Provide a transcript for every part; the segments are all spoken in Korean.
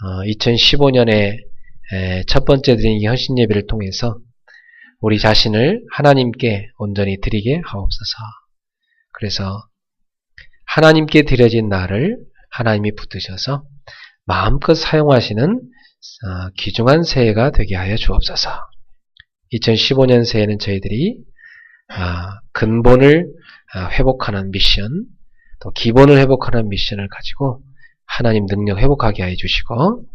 2015년에 첫 번째 드린 이 헌신 예배를 통해서 우리 자신을 하나님께 온전히 드리게 하옵소서. 그래서 하나님께 드려진 나를 하나님이 붙드셔서 마음껏 사용하시는 귀중한 새해가 되게 하여 주옵소서. 2015년 새해는 저희들이 근본을 회복하는 미션, 또 기본을 회복하는 미션을 가지고 하나님 능력 회복하게 하여 주시고,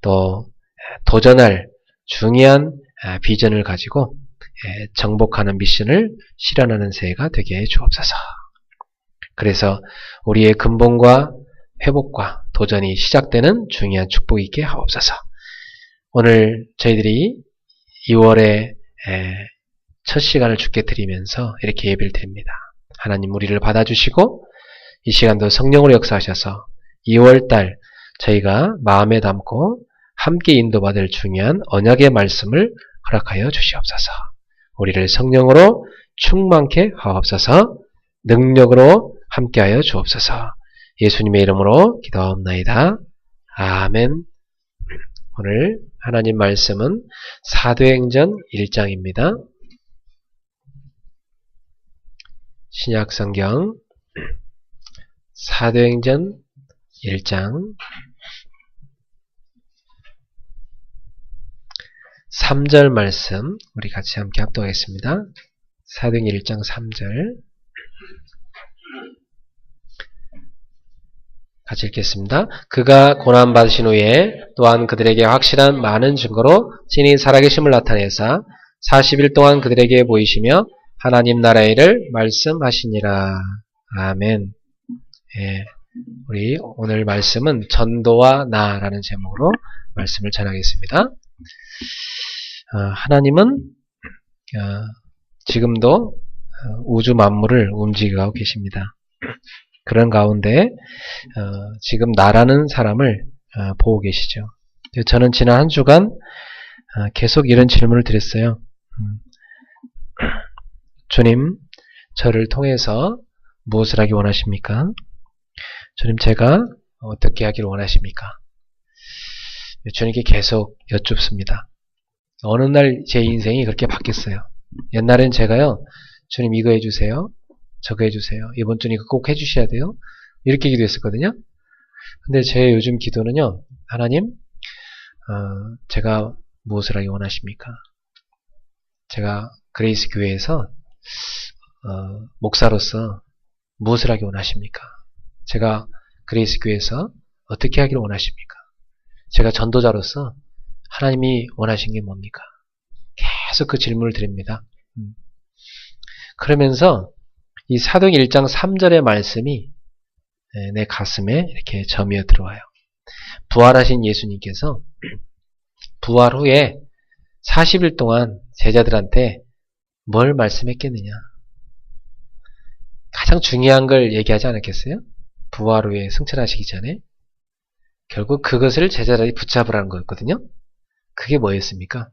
또 도전할 중요한 비전을 가지고 정복하는 미션을 실현하는 새해가 되게 해 주옵소서. 그래서 우리의 근본과 회복과 도전이 시작되는 중요한 축복이 있게 하옵소서. 오늘 저희들이 2월에 첫 시간을 주께 드리면서 이렇게 예배를 드립니다. 하나님 우리를 받아주시고 이 시간도 성령으로 역사하셔서 2월달 저희가 마음에 담고 함께 인도받을 중요한 언약의 말씀을 허락하여 주시옵소서. 우리를 성령으로 충만케 하옵소서. 능력으로 함께하여 주옵소서. 예수님의 이름으로 기도하옵나이다. 아멘. 오늘 하나님 말씀은 사도행전 1장입니다. 신약성경 사도행전 1장 3절 말씀 우리 같이 함께 합독하겠습니다. 사도행전 1장 3절 같이 읽겠습니다. 그가 고난받으신 후에 또한 그들에게 확실한 많은 증거로 친히 살아계심을 나타내사 40일 동안 그들에게 보이시며 하나님 나라의 일을 말씀하시니라. 아멘. 예, 우리 오늘 말씀은 전도와 나라는 제목으로 말씀을 전하겠습니다. 하나님은 지금도 우주 만물을 움직이고 계십니다. 그런 가운데 지금 나라는 사람을 보고 계시죠. 저는 지난 한 주간 계속 이런 질문을 드렸어요. 주님, 저를 통해서 무엇을 하기 원하십니까? 주님, 제가 어떻게 하기를 원하십니까? 주님께 계속 여쭙습니다. 어느 날 제 인생이 그렇게 바뀌었어요. 옛날엔 제가요, 주님 이거 해주세요. 저거 해주세요. 이번 주는 이거 꼭 해주셔야 돼요. 이렇게 기도했었거든요. 근데 제 요즘 기도는요, 하나님, 제가 무엇을 하기 원하십니까? 제가 그레이스 교회에서 목사로서 무엇을 하기 원하십니까? 제가 그레이스 교회에서 어떻게 하기를 원하십니까? 제가 전도자로서 하나님이 원하신 게 뭡니까? 계속 그 질문을 드립니다. 그러면서 이 사도행전 1장 3절의 말씀이 내 가슴에 이렇게 저미어 들어와요. 부활하신 예수님께서 부활 후에 40일 동안 제자들한테 뭘 말씀했겠느냐? 가장 중요한 걸 얘기하지 않았겠어요? 부활 후에 승천하시기 전에 결국 그것을 제자들이 붙잡으라는 거였거든요. 그게 뭐였습니까?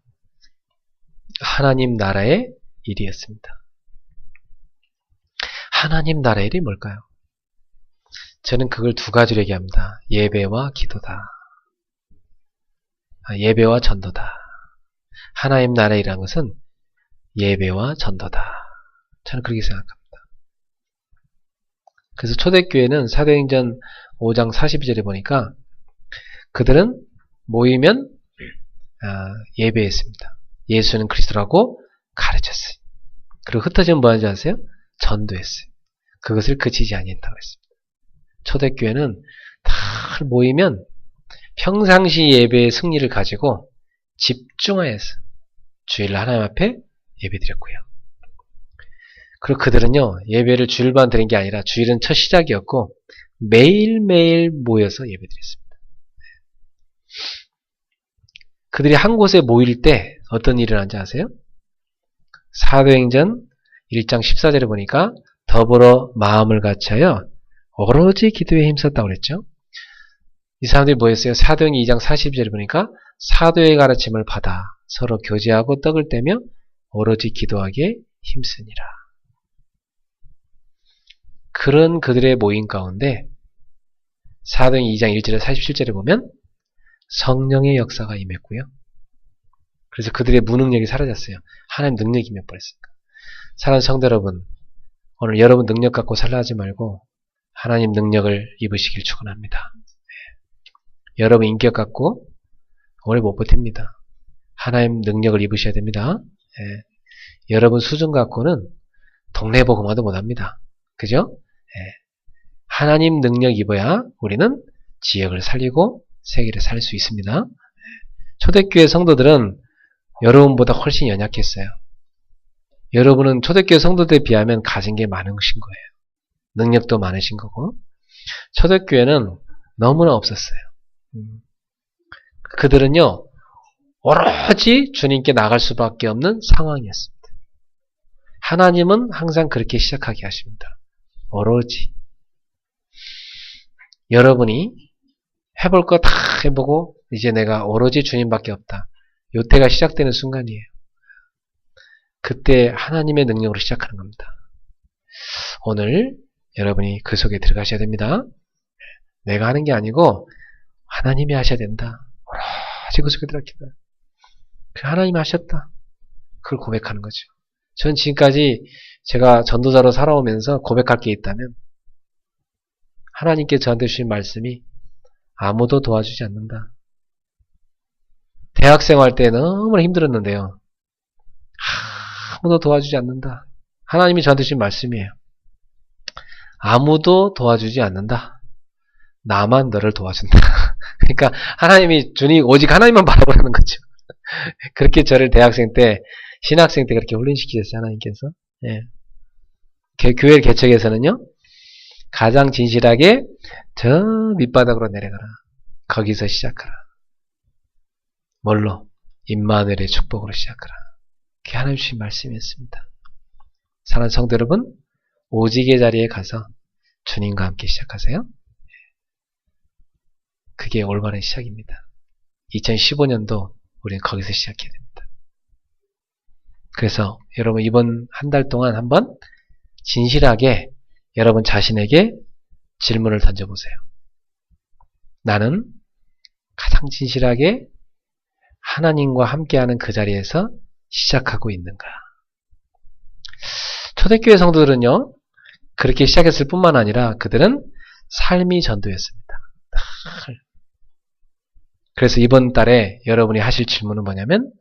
하나님 나라의 일이었습니다. 하나님 나라의 일이 뭘까요? 저는 그걸 두 가지로 얘기합니다. 예배와 기도다. 예배와 전도다. 하나님 나라의 일이라는 것은 예배와 전도다. 저는 그렇게 생각합니다. 그래서 초대교회는 사도행전 5장 42절에 보니까 그들은 모이면 예배했습니다. 예수는 그리스도라고 가르쳤어요. 그리고 흩어지면 뭐 하는지 아세요? 전도했어요. 그것을 그치지 아니했다고 했습니다. 초대교회는 다 모이면 평상시 예배의 승리를 가지고 집중하여서 주일 하나님 앞에 예배드렸고요. 그리고 그들은요, 예배를 주일만 드린 게 아니라 주일은 첫 시작이었고 매일매일 모여서 예배드렸습니다. 그들이 한 곳에 모일 때 어떤 일을 하는지 아세요? 사도행전 1장 14절에 보니까 더불어 마음을 같이하여 오로지 기도에 힘썼다고 그랬죠. 이 사람들이 뭐였어요? 사도행전 2장 42절에 보니까 사도의 가르침을 받아 서로 교제하고 떡을 떼며 오로지 기도하기에 힘쓰니라. 그런 그들의 모임 가운데 사도행전 2장 1절에 47절에 보면 성령의 역사가 임했고요. 그래서 그들의 무능력이 사라졌어요. 하나님 능력이 임해버렸으니까. 사랑하는 성도 여러분, 오늘 여러분 능력 갖고 살라 하지 말고 하나님 능력을 입으시길 축원합니다. 여러분 인격 갖고 오래 못 버팁니다. 하나님 능력을 입으셔야 됩니다. 여러분 수준 갖고는 동네 복음화도 못합니다. 그죠? 하나님 능력 입어야 우리는 지역을 살리고 세계를 살 수 있습니다. 초대교회 성도들은 여러분보다 훨씬 연약했어요. 여러분은 초대교회 성도들에 비하면 가진 게 많으신 거예요. 능력도 많으신 거고. 초대교회는 너무나 없었어요. 그들은요, 오로지 주님께 나갈 수밖에 없는 상황이었습니다. 하나님은 항상 그렇게 시작하게 하십니다. 오로지. 여러분이 해볼 거 다 해보고 이제 내가 오로지 주님밖에 없다. 요때가 시작되는 순간이에요. 그때 하나님의 능력으로 시작하는 겁니다. 오늘 여러분이 그 속에 들어가셔야 됩니다. 내가 하는 게 아니고 하나님이 하셔야 된다. 오로지 그 속에 들어가야 된다. 하나님이 하셨다. 그걸 고백하는 거죠. 전 지금까지 제가 전도자로 살아오면서 고백할 게 있다면 하나님께 저한테 주신 말씀이 아무도 도와주지 않는다. 대학생 할 때 너무나 힘들었는데요. 아무도 도와주지 않는다. 하나님이 저한테 주신 말씀이에요. 아무도 도와주지 않는다. 나만 너를 도와준다. 그러니까 하나님이 주님 오직 하나님만 바라보라는 거죠. 그렇게 저를 대학생 때 신학생 때 그렇게 훈련시키셨어요. 하나님께서. 교회 개척에서는요. 가장 진실하게 저 밑바닥으로 내려가라. 거기서 시작하라. 뭘로? 임마누엘의 축복으로 시작하라. 그게 하나님 주신 말씀이었습니다. 사랑하는 성도 여러분, 오직의 자리에 가서 주님과 함께 시작하세요. 그게 올바른 시작입니다. 2015년도 우리는 거기서 시작해야 됩니다. 그래서 여러분 이번 한 달 동안 한번 진실하게 여러분 자신에게 질문을 던져보세요. 나는 가장 진실하게 하나님과 함께하는 그 자리에서 시작하고 있는가? 초대교회 성도들은요, 그렇게 시작했을 뿐만 아니라 그들은 삶이 전도였습니다. 그래서 이번 달에 여러분이 하실 질문은 뭐냐면,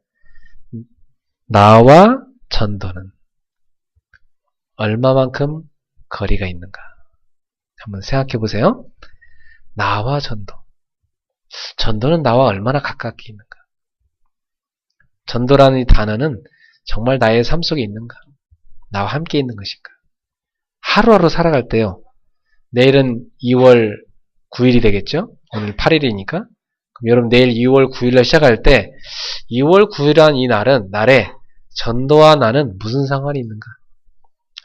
나와 전도는 얼마만큼 거리가 있는가? 한번 생각해 보세요. 나와 전도. 전도는 나와 얼마나 가깝게 있는가? 전도라는 이 단어는 정말 나의 삶 속에 있는가? 나와 함께 있는 것인가? 하루하루 살아갈 때요. 내일은 2월 9일이 되겠죠? 오늘 8일이니까. 그럼 여러분 내일 2월 9일날 시작할 때 2월 9일이라는 이 날에 전도와 나는 무슨 상관이 있는가?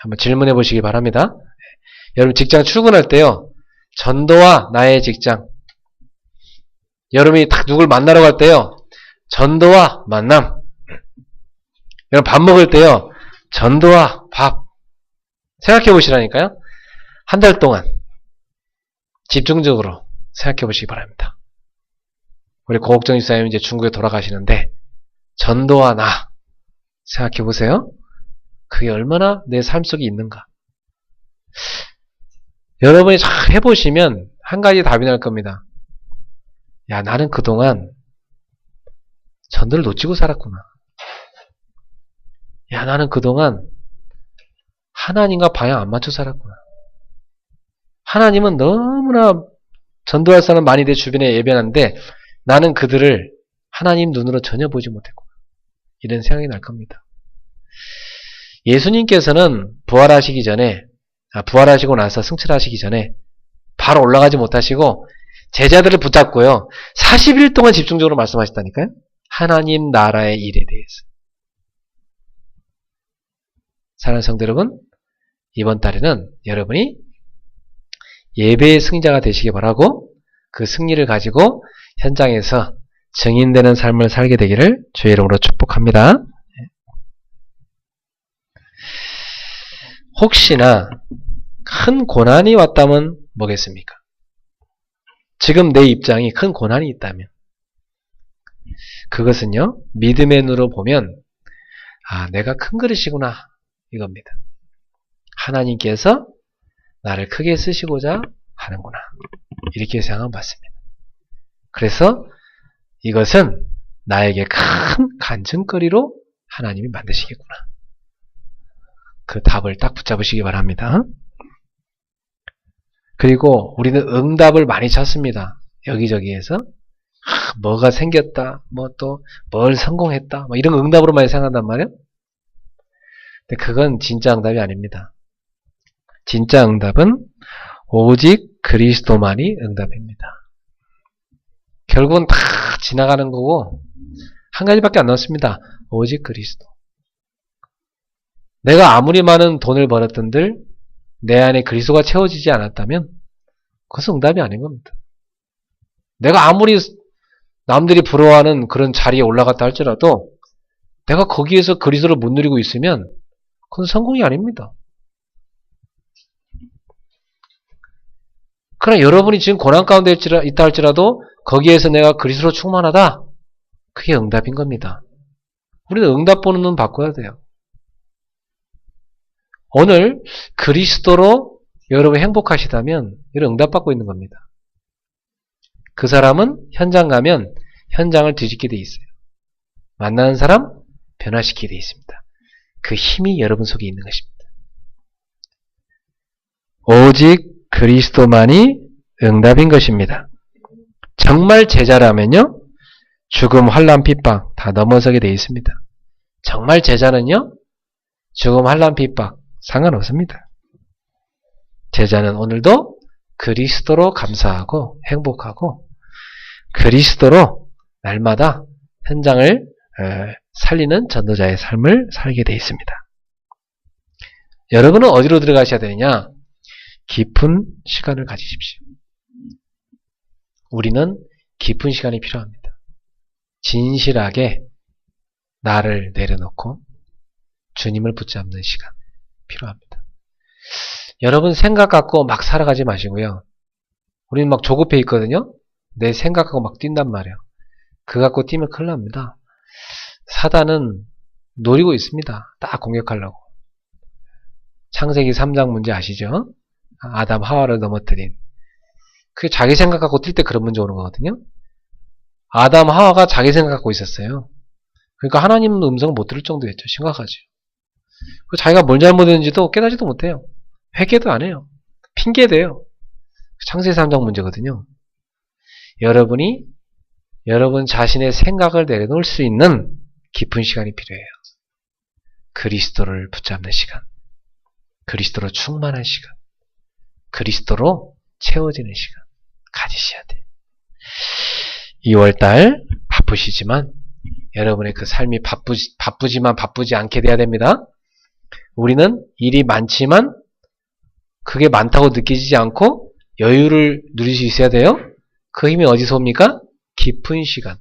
한번 질문해 보시기 바랍니다. 여러분 직장 출근할 때요. 전도와 나의 직장. 여러분이 딱 누굴 만나러 갈 때요. 전도와 만남. 여러분 밥 먹을 때요. 전도와 밥. 생각해 보시라니까요. 한 달 동안 집중적으로 생각해 보시기 바랍니다. 우리 고옥정 집사님 이제 중국에 돌아가시는데 전도와 나 생각해 보세요. 그게 얼마나 내 삶 속에 있는가. 여러분이 잘 해보시면 한 가지 답이 날 겁니다. 야, 나는 그동안 전도를 놓치고 살았구나. 야, 나는 그동안 하나님과 방향 안 맞춰 살았구나. 하나님은 너무나 전도할 사람 많이 내 주변에 예배하는데 나는 그들을 하나님 눈으로 전혀 보지 못했구나. 이런 생각이 날 겁니다. 예수님께서는 부활하시고 나서 승천하시기 전에 바로 올라가지 못하시고 제자들을 붙잡고요. 40일 동안 집중적으로 말씀하셨다니까요. 하나님 나라의 일에 대해서. 사랑하는 성도 여러분, 이번 달에는 여러분이 예배의 승자가 되시기 바라고 그 승리를 가지고 현장에서 증인되는 삶을 살게 되기를 주의 이름으로 축복합니다. 혹시나 큰 고난이 왔다면 뭐겠습니까? 지금 내 입장이 큰 고난이 있다면 그것은요, 믿음의 눈으로 보면 내가 큰 그릇이구나 이겁니다. 하나님께서 나를 크게 쓰시고자 하는구나 이렇게 생각하면 맞습니다. 그래서 이것은 나에게 큰 간증거리로 하나님이 만드시겠구나. 그 답을 딱 붙잡으시기 바랍니다. 그리고 우리는 응답을 많이 찾습니다. 여기저기에서 뭐가 생겼다, 또 뭘 성공했다, 이런 응답으로 많이 생각한단 말이에요. 근데 그건 진짜 응답이 아닙니다. 진짜 응답은 오직 그리스도만이 응답입니다. 결국은 다 지나가는 거고 한 가지밖에 안 남습니다. 오직 그리스도. 내가 아무리 많은 돈을 벌었던들 내 안에 그리스도가 채워지지 않았다면 그것은 응답이 아닌 겁니다. 내가 아무리 남들이 부러워하는 그런 자리에 올라갔다 할지라도 내가 거기에서 그리스도를 못 누리고 있으면 그건 성공이 아닙니다. 그러나 여러분이 지금 고난 가운데 있다 할지라도 거기에서 내가 그리스도로 충만하다. 그게 응답인 겁니다. 우리는 응답 보는 눈 바꿔야 돼요. 오늘 그리스도로 여러분 행복하시다면 이런 응답받고 있는 겁니다. 그 사람은 현장 가면 현장을 뒤집게 돼 있어요. 만나는 사람 변화시키게 돼 있습니다. 그 힘이 여러분 속에 있는 것입니다. 오직 그리스도만이 응답인 것입니다. 정말 제자라면요, 죽음, 환난, 핍박 다 넘어서게 돼 있습니다. 정말 제자는요, 죽음, 환난, 핍박 상관없습니다. 제자는 오늘도 그리스도로 감사하고 행복하고 그리스도로 날마다 현장을 살리는 전도자의 삶을 살게 돼 있습니다. 여러분은 어디로 들어가셔야 되느냐? 깊은 시간을 가지십시오. 우리는 깊은 시간이 필요합니다. 진실하게 나를 내려놓고 주님을 붙잡는 시간 필요합니다. 여러분 생각 갖고 막 살아가지 마시고요. 우리는 막 조급해 있거든요. 내 생각하고 막 뛴단 말이에요. 그거 갖고 뛰면 큰일 납니다. 사단은 노리고 있습니다. 딱 공격하려고. 창세기 3장 문제 아시죠? 아담 하와를 넘어뜨린. 그게 자기 생각 갖고 뛸 때 그런 문제 오는 거거든요. 아담 하와가 자기 생각 갖고 있었어요. 그러니까 하나님 음성을 못 들을 정도였죠. 심각하죠. 자기가 뭘 잘못했는지도 깨닫지도 못해요. 회개도 안 해요. 핑계대요. 창세기 3장 문제거든요. 여러분이 여러분 자신의 생각을 내려놓을 수 있는 깊은 시간이 필요해요. 그리스도를 붙잡는 시간. 그리스도로 충만한 시간. 그리스도로 채워지는 시간. 가지셔야 돼요. 2월달 바쁘시지만 여러분의 그 삶이 바쁘지만 바쁘지 않게 돼야 됩니다. 우리는 일이 많지만 그게 많다고 느끼지 않고 여유를 누릴 수 있어야 돼요. 그 힘이 어디서 옵니까? 깊은 시간.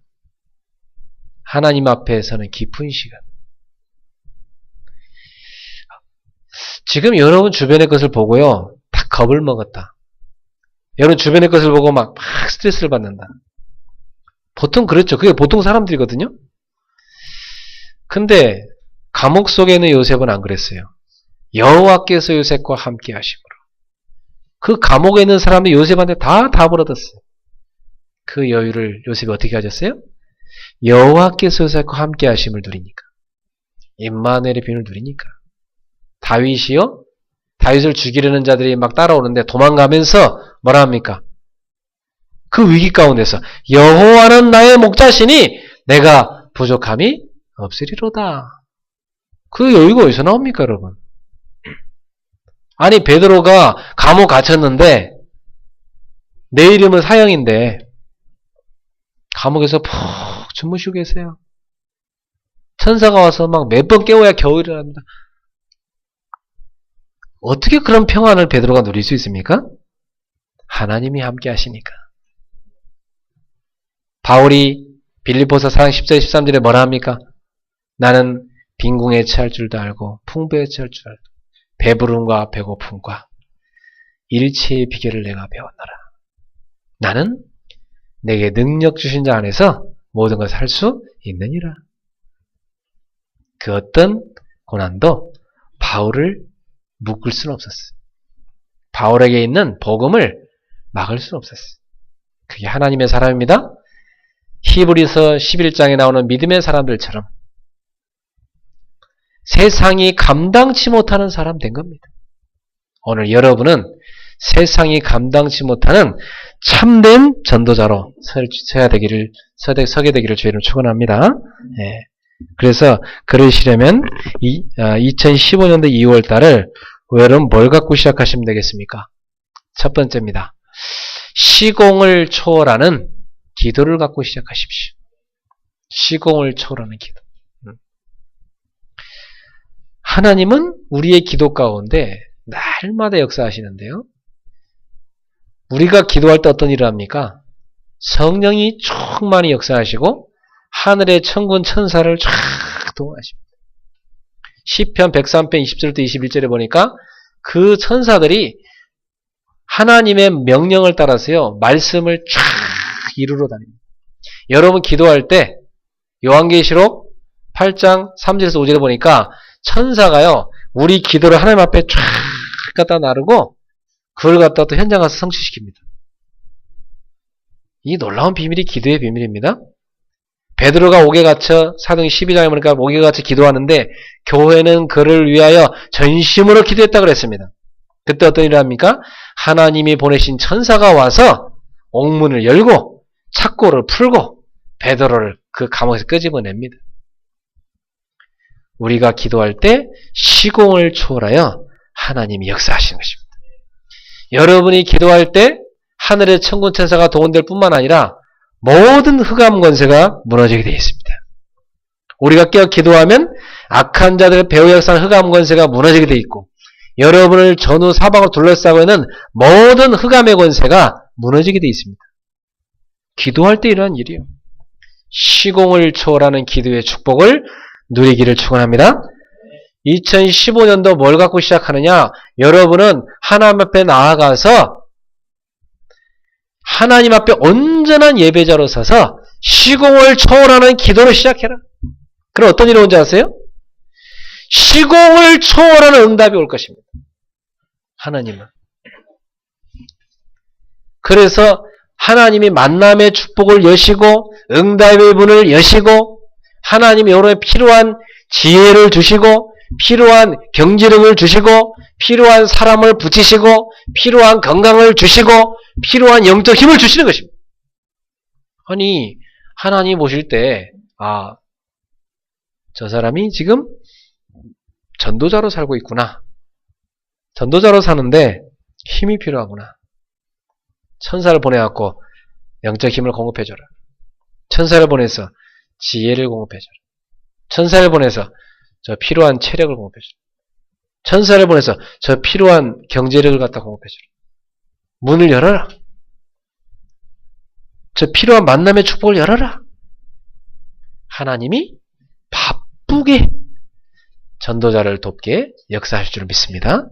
하나님 앞에서는 깊은 시간. 지금 여러분 주변의 것을 보고요. 다 겁을 먹었다. 여러분 주변의 것을 보고 막 스트레스를 받는다. 보통 그렇죠. 그게 보통 사람들이거든요. 근데 감옥 속에 있는 요셉은 안 그랬어요. 여호와께서 요셉과 함께 하심으로. 그 감옥에 있는 사람들이 요셉한테 다 답을 얻었어요. 그 여유를 요셉이 어떻게 가졌어요? 여호와께서 요셉과 함께 하심을 누리니까. 임마누엘의 비밀을 누리니까. 다윗이요? 다윗을 죽이려는 자들이 막 따라오는데 도망가면서 뭐라 합니까? 그 위기 가운데서 여호와는 나의 목자시니 내가 부족함이 없으리로다. 그 여유가 어디서 나옵니까, 여러분? 아니 베드로가 감옥 갇혔는데 내 이름은 사형인데 감옥에서 푹 주무시고 계세요. 천사가 와서 막 몇 번 깨워야 겨우 일어납니다. 어떻게 그런 평안을 베드로가 누릴 수 있습니까? 하나님이 함께 하시니까. 바울이 빌립보서 4장 10절 13절에 뭐라 합니까? 나는 빈궁에 처할 줄도 알고 풍부에 처할 줄 알고 배부름과 배고픔과 일체의 비결을 내가 배웠노라. 나는 내게 능력 주신 자 안에서 모든 것을 할 수 있느니라. 그 어떤 고난도 바울을 묶을 수는 없었어요. 바울에게 있는 복음을 막을 수는 없었어요. 그게 하나님의 사람입니다. 히브리서 11장에 나오는 믿음의 사람들처럼 세상이 감당치 못하는 사람 된 겁니다. 오늘 여러분은 세상이 감당치 못하는 참된 전도자로 서게 되기를 주의 이름으로 축원합니다. 예. 그래서 그러시려면 2015년도 2월 달을 여러분 뭘 갖고 시작하시면 되겠습니까? 첫 번째입니다. 시공을 초월하는 기도를 갖고 시작하십시오. 시공을 초월하는 기도. 하나님은 우리의 기도 가운데 날마다 역사하시는데요. 우리가 기도할 때 어떤 일을 합니까? 성령이 충만히 역사하시고 하늘의 천군 천사를 쫙 동원하십니다. 시편 103편 20절부터 21절에 보니까 그 천사들이 하나님의 명령을 따라서요. 말씀을 쫙 이루러 다닙니다. 여러분 기도할 때 요한계시록 8장 3절에서 5절에 보니까 천사가요. 우리 기도를 하나님 앞에 쫙 갖다 나르고 그걸 갖다 또 현장 가서 성취시킵니다. 이 놀라운 비밀이 기도의 비밀입니다. 베드로가 옥에 갇혀 사도행 12장에 보니까 옥에 갇혀 기도하는데 교회는 그를 위하여 전심으로 기도했다고 그랬습니다. 그때 어떤 일을 합니까? 하나님이 보내신 천사가 와서 옥문을 열고 착고를 풀고 베드로를 그 감옥에서 끄집어냅니다. 우리가 기도할 때 시공을 초월하여 하나님이 역사하시는 것입니다. 여러분이 기도할 때 하늘의 천군 천사가 동원될 뿐만 아니라 모든 흑암 권세가 무너지게 되어 있습니다. 우리가 깨어 기도하면 악한 자들의 배후 역사하는 흑암 권세가 무너지게 되어 있고 여러분을 전후 사방으로 둘러싸고 있는 모든 흑암의 권세가 무너지게 되어 있습니다. 기도할 때 이러한 일이요. 시공을 초월하는 기도의 축복을 누리기를 축원합니다. 2015년도 뭘 갖고 시작하느냐? 여러분은 하나님 앞에 나아가서 하나님 앞에 온전한 예배자로 서서 시공을 초월하는 기도를 시작해라. 그럼 어떤 일이 온지 아세요? 시공을 초월하는 응답이 올 것입니다. 하나님은. 그래서 하나님이 만남의 축복을 여시고 응답의 문을 여시고 하나님이 여러분에 필요한 지혜를 주시고 필요한 경지력을 주시고 필요한 사람을 붙이시고 필요한 건강을 주시고 필요한 영적 힘을 주시는 것입니다. 아니 하나님 보실 때 저 사람이 지금 전도자로 살고 있구나. 전도자로 사는데 힘이 필요하구나. 천사를 보내갖고 영적 힘을 공급해줘라. 천사를 보내서 지혜를 공급해줘라. 천사를 보내서 저 필요한 체력을 공급해줘라. 천사를 보내서 저 필요한 경제력을 갖다 공급해줘라. 문을 열어라. 저 필요한 만남의 축복을 열어라. 하나님이 바쁘게 전도자를 돕게 역사하실 줄 믿습니다.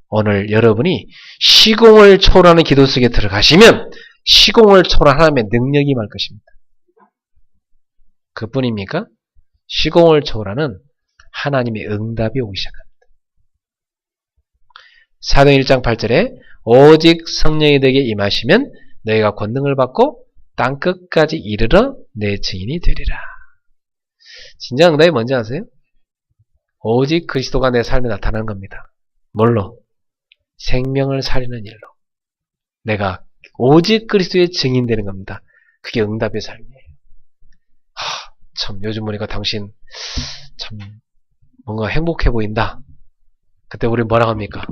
오늘 여러분이 시공을 초월하는 기도 속에 들어가시면 시공을 초월한 하나님의 능력이 임할 것입니다. 그뿐입니까? 시공을 초월하는 하나님의 응답이 오기 시작합니다. 사도행 1장 8절에 오직 성령이 내게 임하시면 너희가 권능을 받고 땅끝까지 이르러 내 증인이 되리라. 진정 응답이 뭔지 아세요? 오직 그리스도가 내 삶에 나타나는 겁니다. 뭘로? 생명을 살리는 일로. 내가 오직 그리스도의 증인되는 겁니다. 그게 응답의 삶이에요. 참 요즘 보니까 당신 참 뭔가 행복해 보인다. 그때 우리 뭐라고 합니까?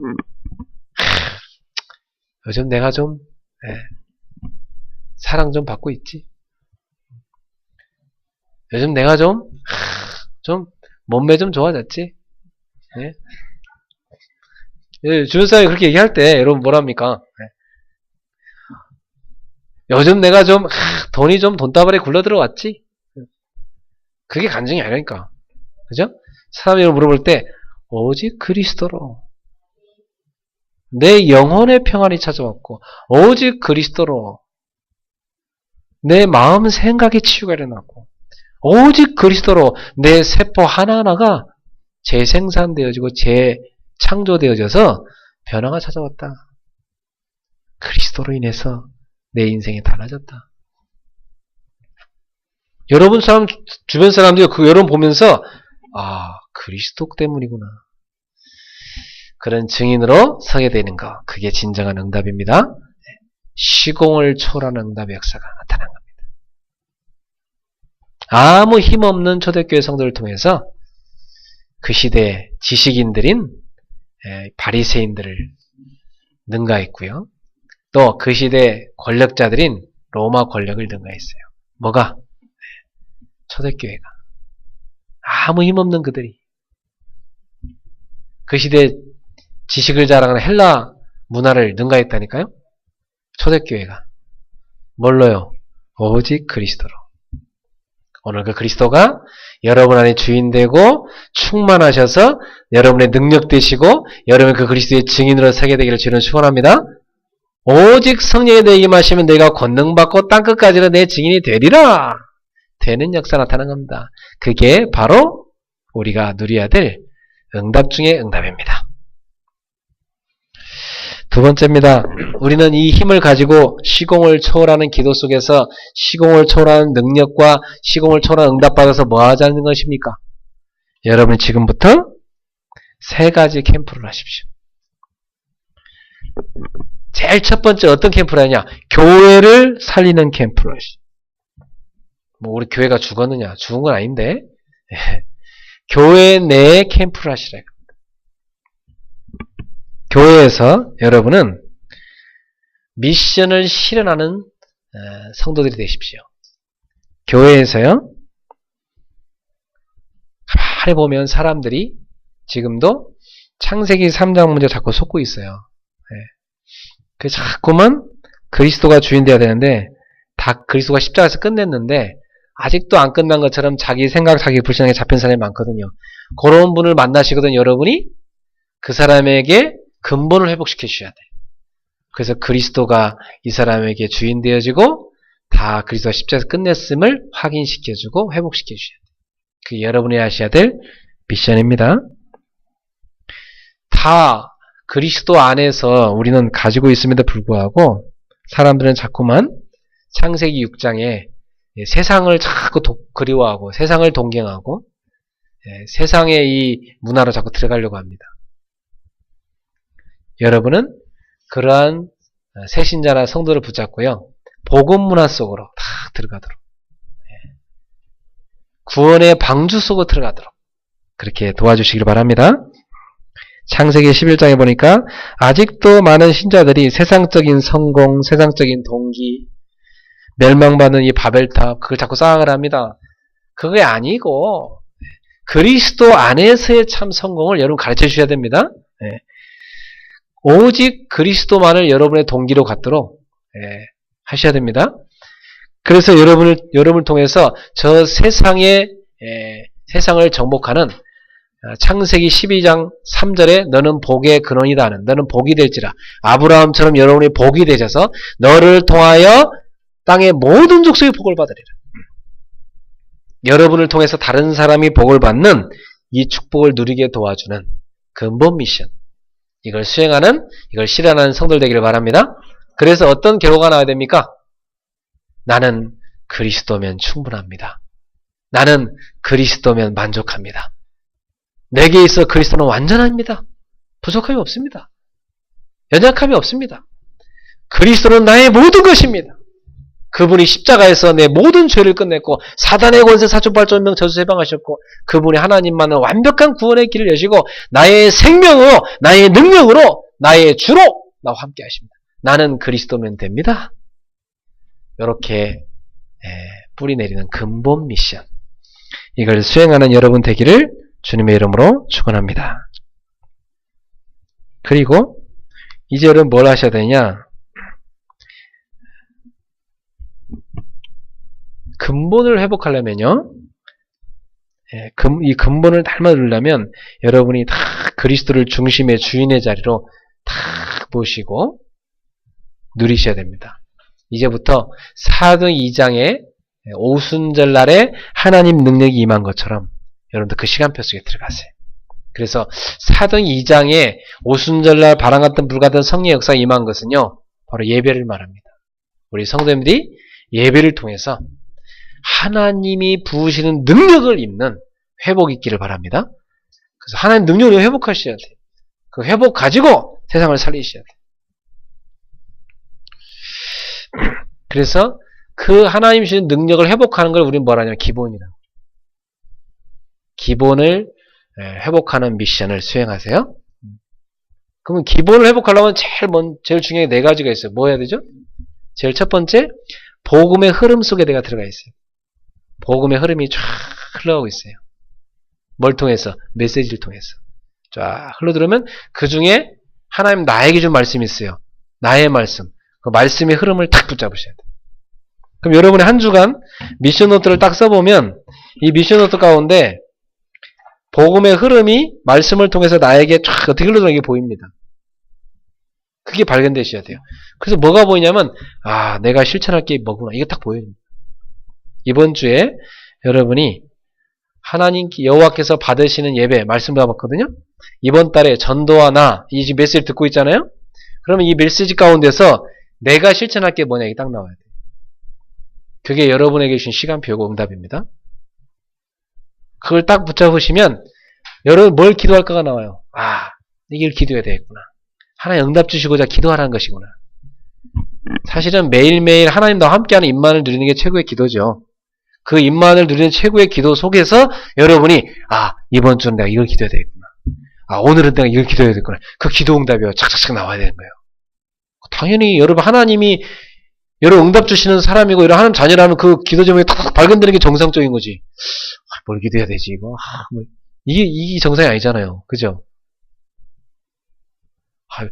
요즘 내가 좀 사랑 좀 받고 있지. 요즘 내가 좀 몸매 좀 좋아졌지. 주변 사람이 그렇게 얘기할 때 여러분 뭐랍니까? 요즘 내가 좀 돈이 좀 돈다발에 굴러 들어왔지. 그게 간증이 아니라니까. 그죠? 사람이 물어볼 때 오직 그리스도로 내 영혼의 평안이 찾아왔고 오직 그리스도로 내 마음 생각의 치유가 일어나고 오직 그리스도로 내 세포 하나하나가 재생산되어지고 재창조되어져서 변화가 찾아왔다. 그리스도로 인해서 내 인생이 달라졌다. 여러분 주변 사람들이 여러분 보면서 그리스도 때문이구나. 그런 증인으로 서게 되는 것. 그게 진정한 응답입니다. 시공을 초월하는 응답의 역사가 나타난 겁니다. 아무 힘없는 초대교회 성도를 통해서 그 시대의 지식인들인 바리새인들을 능가했고요. 또 그 시대 권력자들인 로마 권력을 능가했어요. 뭐가? 초대교회가. 아무 힘없는 그들이. 그 시대 지식을 자랑하는 헬라 문화를 능가했다니까요. 초대교회가. 뭘로요? 오직 그리스도로. 오늘 그 그리스도가 여러분 안에 주인 되고 충만하셔서 여러분의 능력 되시고 여러분 그 그리스도의 증인으로 서게 되기를 주는 축원합니다. 오직 성령이 내게 임하시면 내가 권능받고 땅끝까지는 내 증인이 되리라. 되는 역사 나타난 겁니다. 그게 바로 우리가 누려야 될 응답 중의 응답입니다. 두 번째입니다. 우리는 이 힘을 가지고 시공을 초월하는 기도 속에서 시공을 초월하는 능력과 시공을 초월하는 응답받아서 뭐 하자는 것입니까? 여러분이 지금부터 세 가지 캠프를 하십시오. 제일 첫 번째 어떤 캠프를 하냐? 교회를 살리는 캠프를 하십시오. 우리 교회가 죽었느냐? 죽은 건 아닌데 교회 내에 캠프를 하시라. 교회에서 여러분은 미션을 실현하는 성도들이 되십시오. 교회에서요. 가만히 보면 사람들이 지금도 창세기 3장 문제 자꾸 속고 있어요. 그 자꾸만 그리스도가 주인 되어야 되는데 다 그리스도가 십자가에서 끝냈는데 아직도 안 끝난 것처럼 자기 생각, 자기 불신앙에 잡힌 사람이 많거든요. 그런 분을 만나시거든 여러분이 그 사람에게 근본을 회복시켜 주셔야 돼요. 그래서 그리스도가 이 사람에게 주인 되어지고 다 그리스도가 십자가에서 끝냈음을 확인시켜주고 회복시켜 주셔야 돼요. 그게 여러분이 하셔야 될 미션입니다. 다 그리스도 안에서 우리는 가지고 있음에도 불구하고 사람들은 자꾸만 창세기 6장에 세상을 자꾸 그리워하고 세상을 동경하고 세상의 이 문화로 자꾸 들어가려고 합니다. 여러분은 그러한 새신자나 성도를 붙잡고요. 복음 문화 속으로 다 들어가도록 구원의 방주 속으로 들어가도록 그렇게 도와주시길 바랍니다. 창세기 11장에 보니까 아직도 많은 신자들이 세상적인 성공, 세상적인 동기, 멸망받는 이 바벨탑 그걸 자꾸 쌓아가려 합니다. 그게 아니고 그리스도 안에서의 참 성공을 여러분 가르쳐 주셔야 됩니다. 오직 그리스도만을 여러분의 동기로 갖도록 하셔야 됩니다. 그래서 여러분을 통해서 저 세상을 정복하는 창세기 12장 3절에 너는 복의 근원이다 하는 너는 복이 될지라 아브라함처럼 여러분이 복이 되셔서 너를 통하여 땅의 모든 족속이 복을 받으리라. 여러분을 통해서 다른 사람이 복을 받는 이 축복을 누리게 도와주는 근본 미션. 이걸 수행하는, 이걸 실현하는 성도들 되기를 바랍니다. 그래서 어떤 결과가 나와야 됩니까? 나는 그리스도면 충분합니다. 나는 그리스도면 만족합니다. 내게 있어 그리스도는 완전합니다. 부족함이 없습니다. 연약함이 없습니다. 그리스도는 나의 모든 것입니다. 그분이 십자가에서 내 모든 죄를 끝냈고 사단의 권세 사천팔천명 저주 해방하셨고 그분이 하나님만은 완벽한 구원의 길을 여시고 나의 생명으로 나의 능력으로 나의 주로 나와 함께 하십니다. 나는 그리스도면 됩니다. 이렇게 뿌리 내리는 근본 미션 이걸 수행하는 여러분 되기를 주님의 이름으로 축원합니다. 그리고 이제 여러분 뭘 하셔야 되냐? 근본을 회복하려면요. 이 근본을 닮아들려면 여러분이 다 그리스도를 중심의 주인의 자리로 다 모시고 누리셔야 됩니다. 이제부터 4등 2장의 오순절날에 하나님 능력이 임한 것처럼 여러분들 그 시간표 속에 들어가세요. 그래서 4등 2장에 오순절날 바람 같은 불 같은 성령의 역사가 임한 것은요, 바로 예배를 말합니다. 우리 성도님들이 예배를 통해서 하나님이 부으시는 능력을 입는 회복이 있기를 바랍니다. 그래서 하나님 능력을 회복하셔야 돼요. 그 회복 가지고 세상을 살리셔야 돼요. 그래서 그 하나님 주신 능력을 회복하는 걸 우리는 뭐라 하냐면 기본이라고. 기본을 회복하는 미션을 수행하세요. 그러면 기본을 회복하려면 제일 중요한 네 가지가 있어요. 뭐 해야 되죠? 제일 첫 번째, 복음의 흐름 속에 내가 들어가 있어요. 복음의 흐름이 쫙 흘러가고 있어요. 뭘 통해서? 메시지를 통해서. 쫙 흘러들으면 그 중에 하나님 나에게 준 말씀이 있어요. 나의 말씀. 그 말씀의 흐름을 탁 붙잡으셔야 돼요. 그럼 여러분의 한 주간 미션 노트를 딱 써보면 이 미션 노트 가운데 복음의 흐름이 말씀을 통해서 나에게 쫙 어떻게 흘러들어가는 게 보입니다. 그게 발견되셔야 돼요. 그래서 뭐가 보이냐면 아, 내가 실천할 게 뭐구나. 이게 딱 보여요. 이번 주에 여러분이 하나님 여호와께서 받으시는 예배 말씀 받았거든요. 이번 달에 전도와 나 이 메시지를 듣고 있잖아요. 그러면 이 메시지 가운데서 내가 실천할 게 뭐냐 이게 딱 나와야 돼요. 그게 여러분에게 주신 시간표고 응답입니다. 그걸 딱 붙잡으시면 여러분 뭘 기도할까가 나와요. 아, 이걸 기도해야 되겠구나. 하나님 응답 주시고자 기도하라는 것이구나. 사실은 매일매일 하나님과 함께하는 임만을 누리는 게 최고의 기도죠. 그 임만을 누리는 최고의 기도 속에서 여러분이 아, 이번 주는 내가 이걸 기도해야 되겠구나. 아, 오늘은 내가 이걸 기도해야 되겠구나. 그 기도 응답이 착착착 나와야 되는 거예요. 당연히 여러분 하나님이 여러분 응답 주시는 사람이고 이런 하나님 자녀라면 그 기도 제목이 탁탁 발견되는 게 정상적인 거지. 아, 뭘 기도해야 되지 이거. 아, 뭐. 이게 정상이 아니잖아요. 그죠? 아,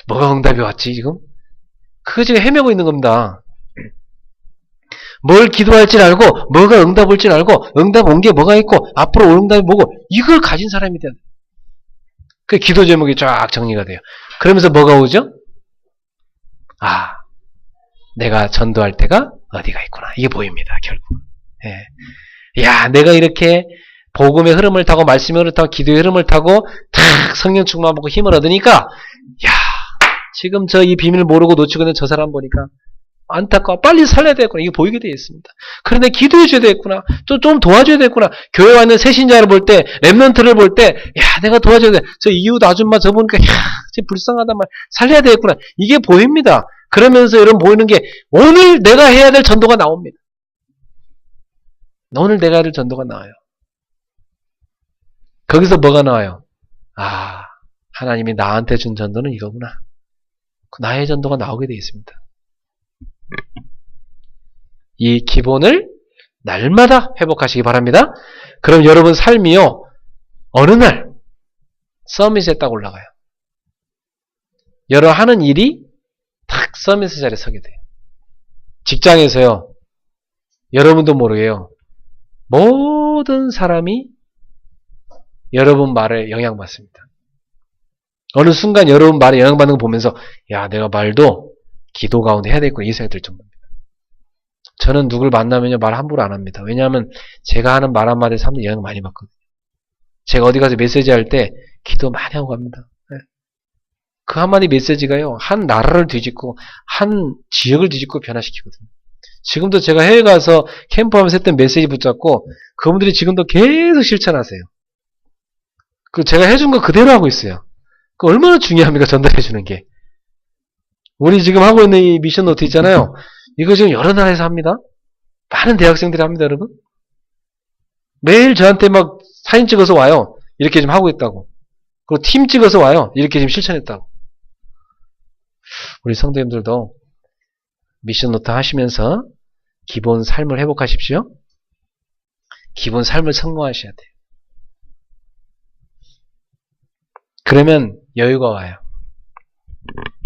뭐가 응답이 왔지 지금? 그거 지금 헤매고 있는 겁니다. 뭘 기도할지 알고 뭐가 응답 올지 알고 응답 온 게 뭐가 있고 앞으로 올 응답이 뭐고 이걸 가진 사람이 돼야 돼. 그 기도 제목이 쫙 정리가 돼요. 그러면서 뭐가 오죠? 아, 내가 전도할 때가 어디가 있구나. 이게 보입니다. 결국. 예. 야, 내가 이렇게 복음의 흐름을 타고 말씀의 흐름을 타고 기도의 흐름을 타고 탁 성령 충만받고 힘을 얻으니까 야, 지금 저 이 비밀을 모르고 놓치고 있는 저 사람 보니까 안타까워. 빨리 살려야 되겠구나. 이게 보이게 되어 있습니다. 그런데 기도해 줘야 되겠구나. 좀 도와줘야 되겠구나. 교회 와 있는 새신자를 볼 때, 랩런트를 볼 때, 야, 내가 도와줘야 돼. 저 이웃 아줌마 저 보니까, 야, 진짜 불쌍하단 말. 살려야 되겠구나. 이게 보입니다. 그러면서 여러분 보이는 게, 오늘 내가 해야 될 전도가 나옵니다. 오늘 내가 해야 될 전도가 나와요. 거기서 뭐가 나와요? 아, 하나님이 나한테 준 전도는 이거구나. 나의 전도가 나오게 되어 있습니다. 이 기본을 날마다 회복하시기 바랍니다. 그럼 여러분 삶이요, 어느 날 서밋에 딱 올라가요. 여러분 하는 일이 딱 서밋 자리에 서게 돼요. 직장에서요, 여러분도 모르게요, 모든 사람이 여러분 말에 영향받습니다. 어느 순간 여러분 말에 영향받는 거 보면서 야, 내가 말도 기도 가운데 해야 되겠구나 이 생각이 들 정도입니다. 저는 누굴 만나면요 말 함부로 안 합니다. 왜냐하면 제가 하는 말 한마디에 사람들이 영향 많이 받거든요. 제가 어디 가서 메시지 할 때 기도 많이 하고 갑니다. 네. 그 한마디 메시지가요 한 나라를 뒤집고 한 지역을 뒤집고 변화시키거든요. 지금도 제가 해외 가서 캠프하면서 했던 메시지 붙잡고 그분들이 지금도 계속 실천하세요. 그 제가 해준 거 그대로 하고 있어요. 그 얼마나 중요합니까? 전달해 주는 게. 우리 지금 하고 있는 이 미션 노트 있잖아요. 이거 지금 여러 나라에서 합니다. 많은 대학생들이 합니다, 여러분. 매일 저한테 막 사진 찍어서 와요. 이렇게 지금 하고 있다고. 그리고 팀 찍어서 와요. 이렇게 지금 실천했다고. 우리 성도님들도 미션 노트 하시면서 기본 삶을 회복하십시오. 기본 삶을 성공하셔야 돼요. 그러면 여유가 와요.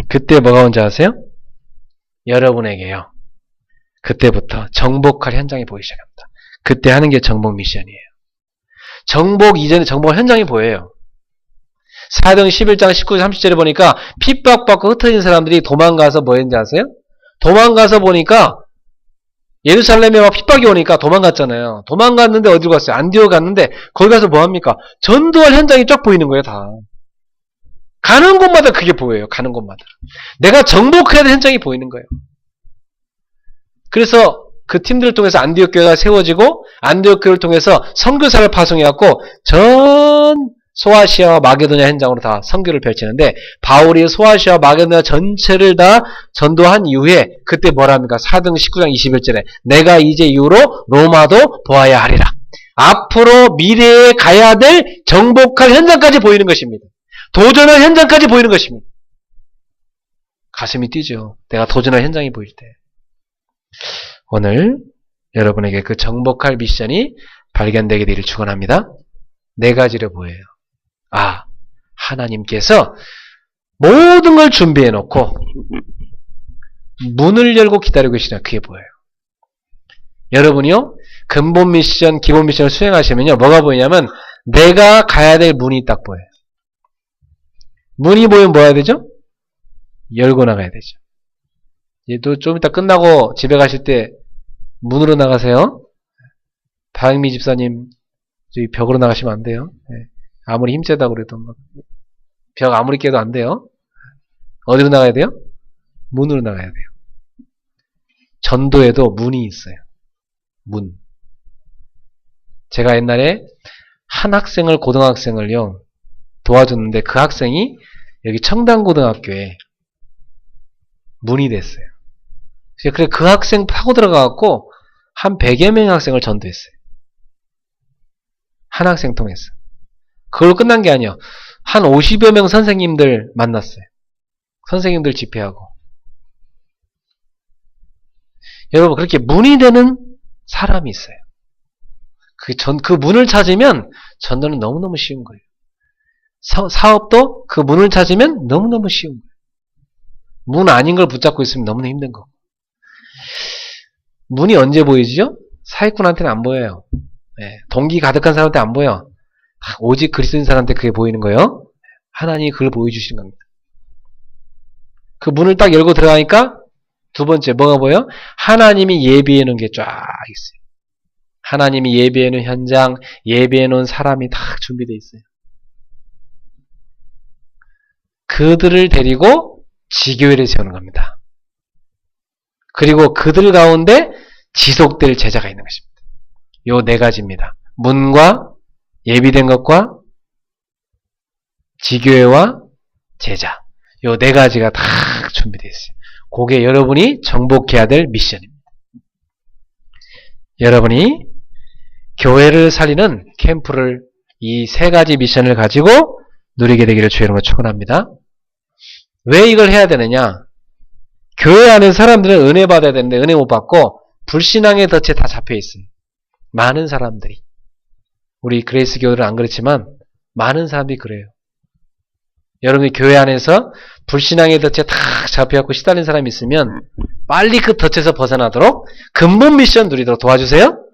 그때 뭐가 온지 아세요? 여러분에게요. 그때부터 정복할 현장이 보이기 시작합니다. 그때 하는 게 정복 미션이에요. 정복 이전에 정복 현장이 보여요. 사도행 11장 19절 30절에 보니까 핍박받고 흩어진 사람들이 도망가서 뭐 했는지 아세요? 도망가서 보니까 예루살렘에 막 핍박이 오니까 도망갔잖아요. 도망갔는데 어디로 갔어요? 안디옥 갔는데 거기 가서 뭐합니까? 전도할 현장이 쫙 보이는 거예요. 다. 가는 곳마다 그게 보여요. 가는 곳마다. 내가 정복해야 될 현장이 보이는 거예요. 그래서 그 팀들을 통해서 안디옥 교회가 세워지고 안디옥 교회를 통해서 선교사를 파송해갖고 전 소아시아와 마게도냐 현장으로 다 선교를 펼치는데 바울이 소아시아와 마게도냐 전체를 다 전도한 이후에 그때 뭐랍니까? 사도행 19장 21절에 내가 이제 이후로 로마도 보아야 하리라. 앞으로 미래에 가야 될 정복할 현장까지 보이는 것입니다. 도전할 현장까지 보이는 것입니다. 가슴이 뛰죠. 내가 도전할 현장이 보일 때. 오늘 여러분에게 그 정복할 미션이 발견되게 되기를 축원합니다. 네 가지로 보여요. 아, 하나님께서 모든 걸 준비해 놓고 문을 열고 기다리고 계시나 그게 보여요. 여러분이요, 근본 미션, 기본 미션을 수행하시면요, 뭐가 보이냐면 내가 가야 될 문이 딱 보여요. 문이 보이면 뭐 해야 되죠? 열고 나가야 되죠. 얘도 좀 이따 끝나고 집에 가실 때 문으로 나가세요. 박미 집사님, 저기 벽으로 나가시면 안 돼요. 네. 아무리 힘세다고 그래도 벽 아무리 깨도 안 돼요. 어디로 나가야 돼요? 문으로 나가야 돼요. 전도에도 문이 있어요. 문. 제가 옛날에 한 학생을, 고등학생을요, 도와줬는데 그 학생이 여기 청담고등학교에 문이 됐어요. 그래 그 학생 파고 들어가갖고 한 100여 명의 학생을 전도했어요. 한 학생 통해서. 그걸로 끝난 게 아니에요. 한 50여 명 선생님들 만났어요. 선생님들 집회하고. 여러분, 그렇게 문이 되는 사람이 있어요. 그 문을 찾으면 전도는 너무너무 쉬운 거예요. 사업도 그 문을 찾으면 너무너무 쉬운 거예요. 문 아닌 걸 붙잡고 있으면 너무나 힘든 거고. 문이 언제 보이죠? 사기꾼한테는 안 보여요. 네, 동기 가득한 사람한테 안 보여. 오직 그리스도인 사람한테 그게 보이는 거예요. 하나님이 그걸 보여주시는 겁니다. 그 문을 딱 열고 들어가니까 두 번째 뭐가 보여? 하나님이 예비해 놓은 게 쫙 있어요. 하나님이 예비해 놓은 현장, 예비해 놓은 사람이 다 준비되어 있어요. 그들을 데리고 지교회를 세우는 겁니다. 그리고 그들 가운데 지속될 제자가 있는 것입니다. 요 네 가지입니다. 문과 예비된 것과 지교회와 제자. 요 네 가지가 다 준비되어 있어요. 그게 여러분이 정복해야 될 미션입니다. 여러분이 교회를 살리는 캠프를 이 세 가지 미션을 가지고 누리게 되기를 주의 이름으로 축원합니다. 왜 이걸 해야 되느냐? 교회 안에 사람들은 은혜 받아야 되는데 은혜 못 받고 불신앙의 덫에 다 잡혀 있어요. 많은 사람들이. 우리 그레이스 교회들은 안 그렇지만 많은 사람들이 그래요. 여러분이 교회 안에서 불신앙의 덫에 다 잡혀갖고 시달린 사람이 있으면 빨리 그 덫에서 벗어나도록 근본 미션 누리도록 도와주세요.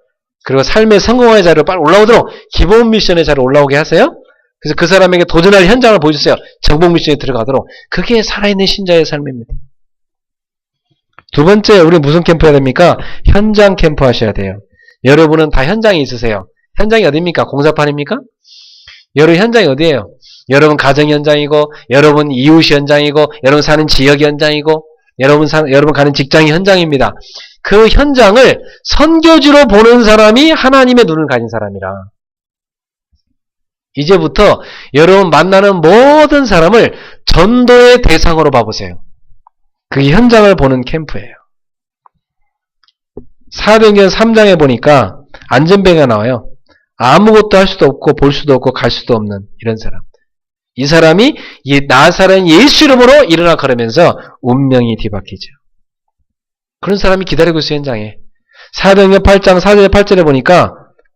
그리고 삶의 성공의 자리로 빨리 올라오도록 기본 미션의 자리로 올라오게 하세요. 그래서 그 사람에게 도전할 현장을 보여주세요. 정복 미션에 들어가도록. 그게 살아있는 신자의 삶입니다. 두 번째, 우리 무슨 캠프 해야 됩니까? 현장 캠프 하셔야 돼요. 여러분은 다 현장이 있으세요. 현장이 어디입니까? 공사판입니까? 여러분 현장이 어디예요? 여러분 가정 현장이고, 여러분 이웃 현장이고, 여러분 사는 지역 현장이고, 여러분 가는 직장이 현장입니다. 그 현장을 선교지로 보는 사람이 하나님의 눈을 가진 사람이라. 이제부터 여러분 만나는 모든 사람을 전도의 대상으로 봐보세요. 그게 현장을 보는 캠프예요. 사도행전 3장에 보니까 안전뱅이가 나와요. 아무것도 할 수도 없고 볼 수도 없고 갈 수도 없는 이런 사람. 이 사람이 나사렛 예수 이름으로 일어나 걸으면서 운명이 뒤바뀌죠. 그런 사람이 기다리고 있어요, 현장에. 사도행전 8장 4절에 8절에 보니까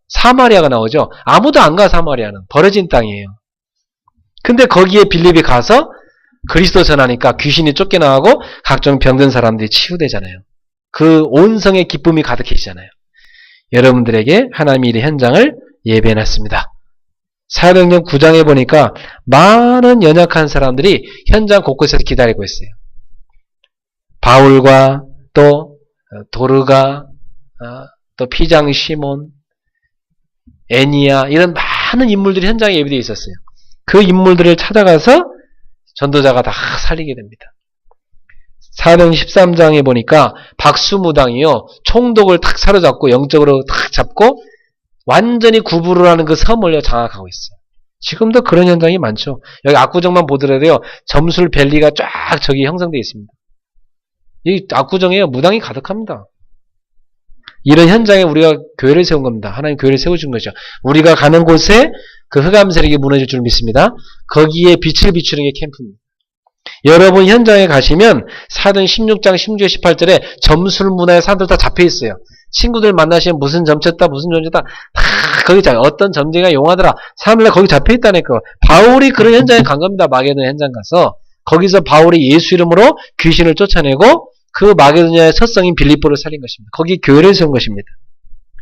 사마리아가 나오죠. 아무도 안 가, 사마리아는. 버려진 땅이에요. 근데 거기에 빌립이 가서 그리스도 전하니까 귀신이 쫓겨나가고 각종 병든 사람들이 치유되잖아요. 그 온 성의 기쁨이 가득해지잖아요. 여러분들에게 하나님이 이 현장을 예배해놨습니다. 사도행전 9장에 보니까 많은 연약한 사람들이 현장 곳곳에서 기다리고 있어요. 바울과 또 도르가, 또 피장 시몬, 애니야 이런 많은 인물들이 현장에 예비되어 있었어요. 그 인물들을 찾아가서 전도자가 다 살리게 됩니다. 사도행 13장에 보니까 박수무당이요. 총독을 탁 사로잡고 영적으로 탁 잡고 완전히 구부를 하는 그 섬을 장악하고 있어요. 지금도 그런 현장이 많죠. 여기 압구정만 보더라도요. 점술밸리가 쫙 저기 형성되어 있습니다. 이 압구정에 무당이 가득합니다. 이런 현장에 우리가 교회를 세운 겁니다. 하나님 교회를 세워준 거죠. 우리가 가는 곳에 그 흑암 세력이 무너질 줄 믿습니다. 거기에 빛을 비추는 게 캠프입니다. 여러분 현장에 가시면 사도행 16장 16절 18절에 점술 문화의 사람들 다 잡혀 있어요. 친구들 만나시면 무슨 점쳤다 무슨 점쳤다 다 거기 어떤 점쟁이가 용하더라. 사람들 거기 잡혀 있다니까. 바울이 그런 현장에 간 겁니다. 마게도냐 현장 가서 거기서 바울이 예수 이름으로 귀신을 쫓아내고 그 마게도냐의 첫성인 빌립보를 살린 것입니다. 거기 교회를 세운 것입니다.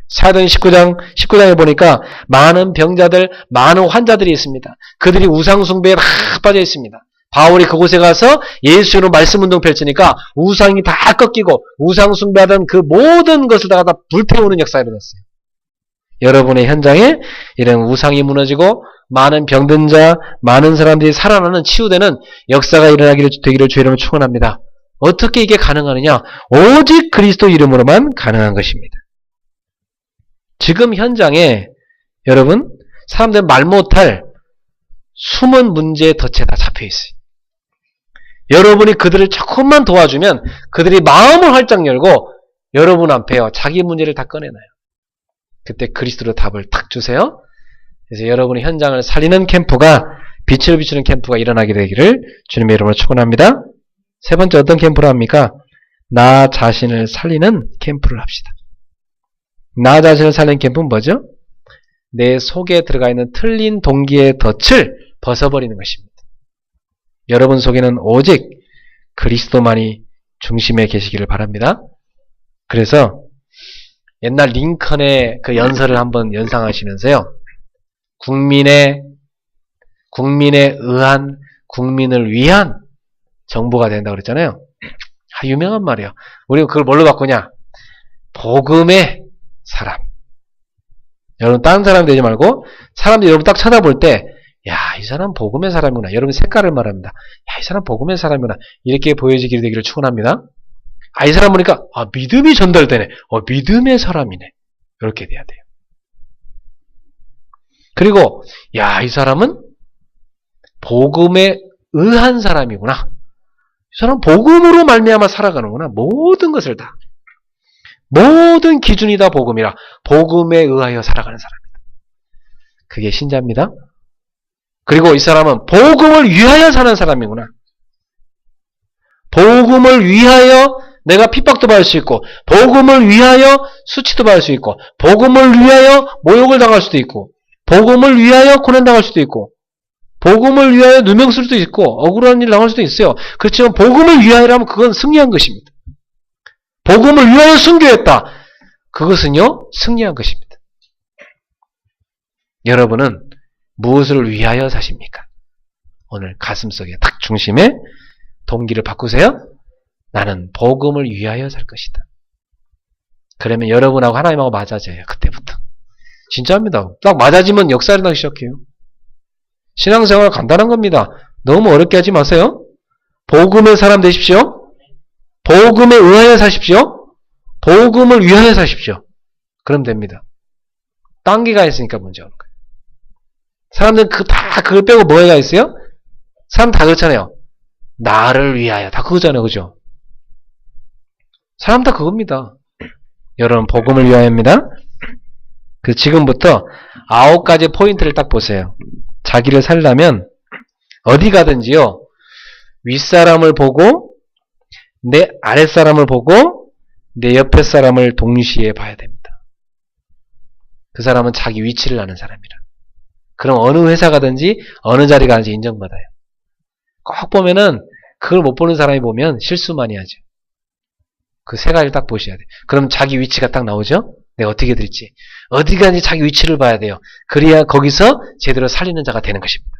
사도행 19장에 보니까 많은 병자들, 많은 환자들이 있습니다. 그들이 우상숭배에 막 빠져 있습니다. 바울이 그곳에 가서 예수로 말씀운동 펼치니까 우상이 다 꺾이고 우상숭배하던 그 모든 것을 다 불태우는 역사가 일어났어요. 여러분의 현장에 이런 우상이 무너지고 많은 병든 자, 많은 사람들이 살아나는 치유되는 역사가 되기를 주의 이름으로 축원합니다. 어떻게 이게 가능하느냐? 오직 그리스도 이름으로만 가능한 것입니다. 지금 현장에 여러분 사람들 말 못할 숨은 문제의 덫에 다 잡혀 있어요. 여러분이 그들을 조금만 도와주면 그들이 마음을 활짝 열고 여러분 앞에요. 자기 문제를 다 꺼내놔요. 그때 그리스도로 답을 탁 주세요. 그래서 여러분의 현장을 살리는 캠프가 빛을 비추는 캠프가 일어나게 되기를 주님의 이름으로 축원합니다. 세 번째 어떤 캠프를 합니까? 나 자신을 살리는 캠프를 합시다. 나 자신을 살리는 캠프는 뭐죠? 내 속에 들어가 있는 틀린 동기의 덫을 벗어버리는 것입니다. 여러분 속에는 오직 그리스도만이 중심에 계시기를 바랍니다. 그래서 옛날 링컨의 그 연설을 한번 연상하시면서요. 국민에 의한, 국민을 위한 정부가 된다고 그랬잖아요. 유명한 말이에요. 우리가 그걸 뭘로 바꾸냐? 복음의 사람. 여러분 다른 사람 되지 말고 사람들이 여러분 딱 쳐다볼 때 야, 이 사람 복음의 사람이구나. 여러분 색깔을 말합니다. 야, 이 사람 복음의 사람이구나. 이렇게 보여지게 되기를 축원합니다. 아, 이 사람 보니까 믿음이 전달되네. 믿음의 사람이네. 이렇게 돼야 돼요. 그리고 야, 이 사람은 복음에 의한 사람이구나. 이 사람 복음으로 말미암아 살아가는구나. 모든 것을 다. 모든 기준이 다 복음이라. 복음에 의하여 살아가는 사람이다. 그게 신자입니다. 그리고 이 사람은 복음을 위하여 사는 사람이구나. 복음을 위하여 내가 핍박도 받을 수 있고, 복음을 위하여 수치도 받을 수 있고, 복음을 위하여 모욕을 당할 수도 있고, 복음을 위하여 고난당할 수도 있고, 복음을 위하여 누명 쓸 수도 있고, 억울한 일 당할 수도 있어요. 그렇지만 복음을 위하여라면 그건 승리한 것입니다. 복음을 위하여 순교했다. 그것은요, 승리한 것입니다. 여러분은 무엇을 위하여 사십니까? 오늘 가슴속에 딱 중심에 동기를 바꾸세요. 나는 복음을 위하여 살 것이다. 그러면 여러분하고 하나님하고 맞아져요. 그때부터. 진짜입니다. 딱 맞아지면 역사 일어나기 시작해요. 신앙생활 간단한 겁니다. 너무 어렵게 하지 마세요. 복음의 사람 되십시오. 복음에 의하여 사십시오. 복음을 위하여 사십시오. 그럼 됩니다. 딴기가 있으니까 문제 오는 거예요. 사람들은 다 그걸 빼고 뭐가 있어요? 사람 다 그렇잖아요. 나를 위하여. 다 그거잖아요. 그죠? 사람 다 그겁니다. 여러분, 복음을 위하여입니다. 그 지금부터 9가지 포인트를 딱 보세요. 자기를 살려면 어디 가든지요. 윗사람을 보고 내 아랫사람을 보고 내 옆에 사람을 동시에 봐야 됩니다. 그 사람은 자기 위치를 아는 사람이라. 그럼 어느 회사 가든지 어느 자리 가든지 인정받아요. 꼭 보면은 그걸 못 보는 사람이 보면 실수 많이 하죠. 그 세 가지를 딱 보셔야 돼요. 그럼 자기 위치가 딱 나오죠? 내가 어떻게 될지. 어디 가든지 자기 위치를 봐야 돼요. 그래야 거기서 제대로 살리는 자가 되는 것입니다.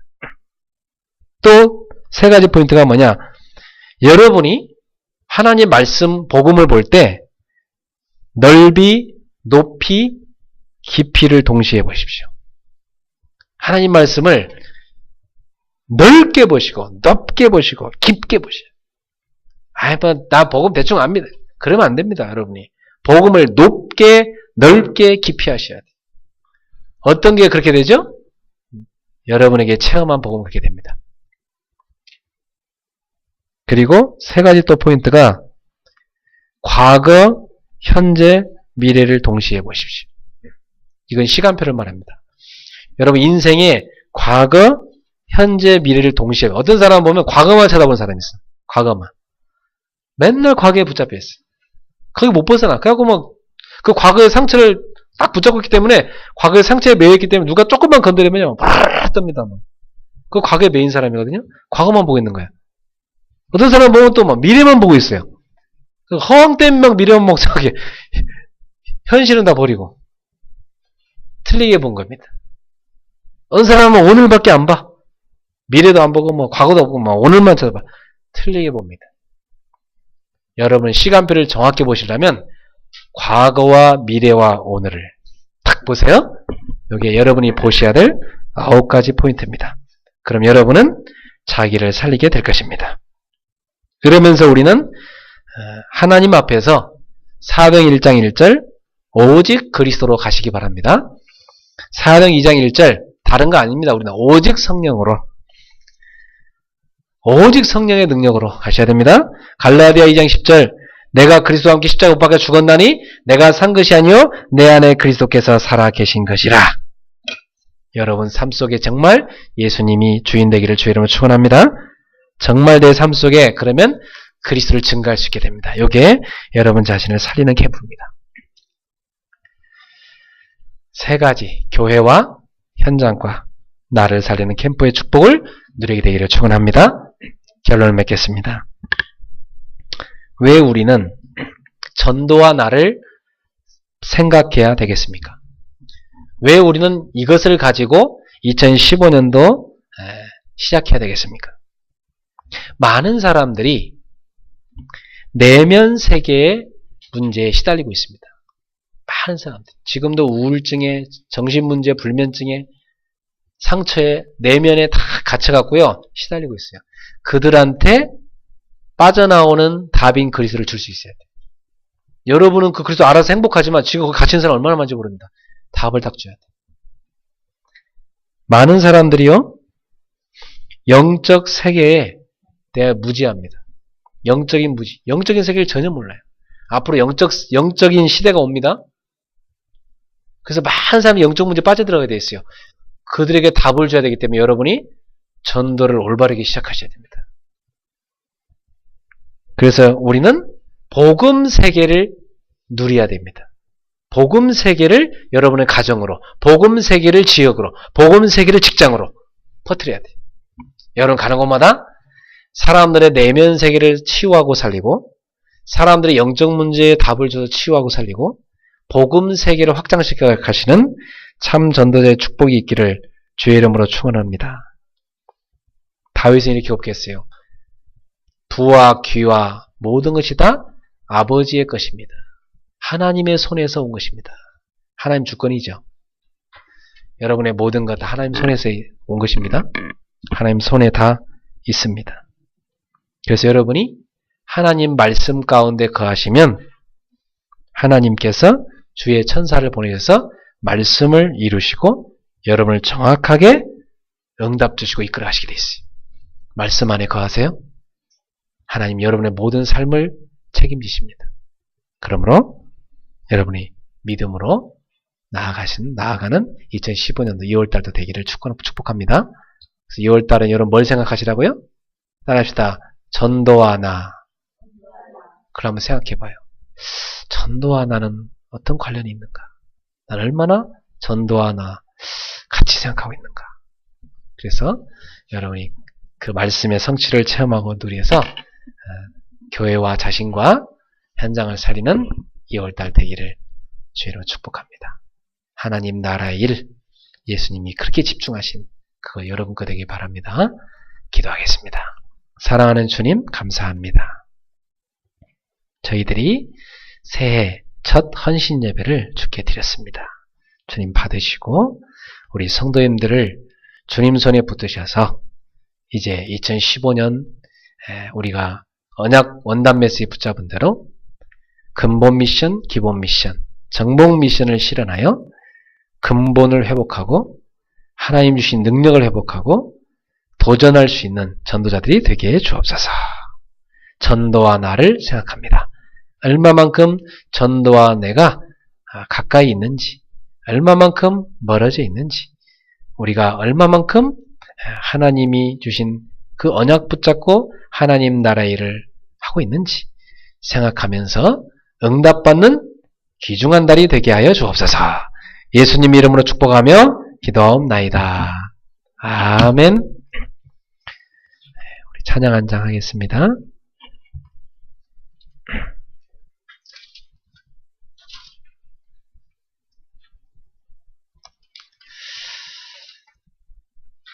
또 세 가지 포인트가 뭐냐? 여러분이 하나님 말씀, 복음을 볼 때 넓이, 높이, 깊이를 동시에 보십시오. 하나님 말씀을 넓게 보시고 높게 보시고 깊게 보시오. 나 복음 대충 압니다. 그러면 안 됩니다, 여러분이. 복음을 높게, 넓게, 깊이 하셔야 돼요. 어떤 게 그렇게 되죠? 여러분에게 체험한 복음은 그렇게 됩니다. 그리고 세 가지 또 포인트가 과거, 현재, 미래를 동시에 보십시오. 이건 시간표를 말합니다. 여러분 인생에 과거, 현재, 미래를 동시에 어떤 사람 보면 과거만 쳐다보는 사람이 있어. 과거만. 맨날 과거에 붙잡혀 있어. 거기 못 벗어나. 그래갖고 뭐 그 과거의 상처를 딱 붙잡고 있기 때문에 과거의 상처에 매여있기 때문에 누가 조금만 건드리면요 바르르 뜹니다. 그 과거에 매인 사람이거든요. 과거만 보고 있는 거야. 어떤 사람 보면 또 막 미래만 보고 있어요. 허황된 막 미래만 먹자게 현실은 다 버리고 틀리게 본 겁니다. 어떤 사람은 오늘밖에 안 봐. 미래도 안 보고 뭐 과거도 없고 뭐 오늘만 쳐다봐. 틀리게 봅니다. 여러분 시간표를 정확히 보시려면 과거와 미래와 오늘을 딱 보세요. 여기에 여러분이 보셔야 될 9가지 포인트입니다. 그럼 여러분은 자기를 살리게 될 것입니다. 그러면서 우리는 하나님 앞에서 사도행 1장 1절 오직 그리스도로 가시기 바랍니다. 사도행 2장 1절 다른 거 아닙니다. 우리는 오직 성령으로 오직 성령의 능력으로 가셔야 됩니다. 갈라디아 2장 10절 내가 그리스도와 함께 십자가 못 박혀 죽었나니 내가 산 것이 아니요 내 안에 그리스도께서 살아 계신 것이라. 여러분 삶 속에 정말 예수님이 주인 되기를 주의 이름으로 축원합니다. 정말 내 삶 속에 그러면 그리스도를 증거할 수 있게 됩니다. 이게 여러분 자신을 살리는 캠프입니다. 세 가지 교회와 현장과 나를 살리는 캠프의 축복을 누리게 되기를 축원합니다. 결론을 맺겠습니다. 왜 우리는 전도와 나를 생각해야 되겠습니까? 왜 우리는 이것을 가지고 2015년도 시작해야 되겠습니까? 많은 사람들이 내면 세계의 문제에 시달리고 있습니다. 많은 사람들. 지금도 우울증에, 정신문제, 불면증에, 상처에, 내면에 다 갇혀갖고요. 시달리고 있어요. 그들한테 빠져나오는 답인 그리스도를 줄 수 있어야 돼요. 여러분은 그 그리스도 알아서 행복하지만 지금 거기 갇힌 사람 얼마나 많은지 모릅니다. 답을 딱 줘야 돼요. 많은 사람들이요. 영적 세계에 대해 무지합니다. 영적인 무지. 영적인 세계를 전혀 몰라요. 앞으로 영적인 시대가 옵니다. 그래서 많은 사람이 영적 문제에 빠져들어가게 되어 있어요. 그들에게 답을 줘야 되기 때문에 여러분이 전도를 올바르게 시작하셔야 됩니다. 그래서 우리는 복음 세계를 누려야 됩니다. 복음 세계를 여러분의 가정으로, 복음 세계를 지역으로, 복음 세계를 직장으로 퍼뜨려야 돼요. 여러분 가는 곳마다 사람들의 내면 세계를 치유하고 살리고 사람들의 영적 문제에 답을 줘서 치유하고 살리고 복음 세계를 확장시켜 가시는 참 전도자의 축복이 있기를 주의 이름으로 축원합니다. 다윗은 이렇게 고백했어요. 부와 귀와 모든 것이 다 아버지의 것입니다. 하나님의 손에서 온 것입니다. 하나님 주권이죠. 여러분의 모든 것 다 하나님 손에서 온 것입니다. 하나님 손에 다 있습니다. 그래서 여러분이 하나님 말씀 가운데 거하시면 하나님께서 주의 천사를 보내셔서 말씀을 이루시고 여러분을 정확하게 응답 주시고 이끌어 가시게 되어 있어요. 말씀 안에 거하세요. 하나님 여러분의 모든 삶을 책임지십니다. 그러므로 여러분이 믿음으로 나아가는 2015년도 2월달도 되기를 축복합니다. 그래서 2월달은 여러분 뭘 생각하시라고요? 따라합시다. 전도와 나. 그럼 한번 생각해봐요. 전도와 나는 어떤 관련이 있는가? 난 얼마나 전도와 나 같이 생각하고 있는가? 그래서 여러분이 그 말씀의 성취를 체험하고 누리해서 교회와 자신과 현장을 살리는 2월달 되기를 주의로 축복합니다. 하나님 나라의 일, 예수님이 그렇게 집중하신 그거 여러분 거 되길 바랍니다. 기도하겠습니다. 사랑하는 주님 감사합니다. 저희들이 새해 첫 헌신 예배를 주께 드렸습니다. 주님 받으시고 우리 성도님들을 주님 손에 붙드셔서 이제 2015년 우리가 언약 원단 메시지 붙잡은 대로 근본 미션, 기본 미션, 정복 미션을 실현하여 근본을 회복하고 하나님 주신 능력을 회복하고 도전할 수 있는 전도자들이 되게 해 주옵소서. 전도와 나를 생각합니다. 얼마만큼 전도와 내가 가까이 있는지, 얼마만큼 멀어져 있는지, 우리가 얼마만큼 하나님이 주신 그 언약 붙잡고 하나님 나라의 일을 하고 있는지 생각하면서 응답받는 귀중한 달이 되게 하여 주옵소서. 예수님 이름으로 축복하며 기도하옵나이다. 아멘. 우리 찬양 한 장 하겠습니다.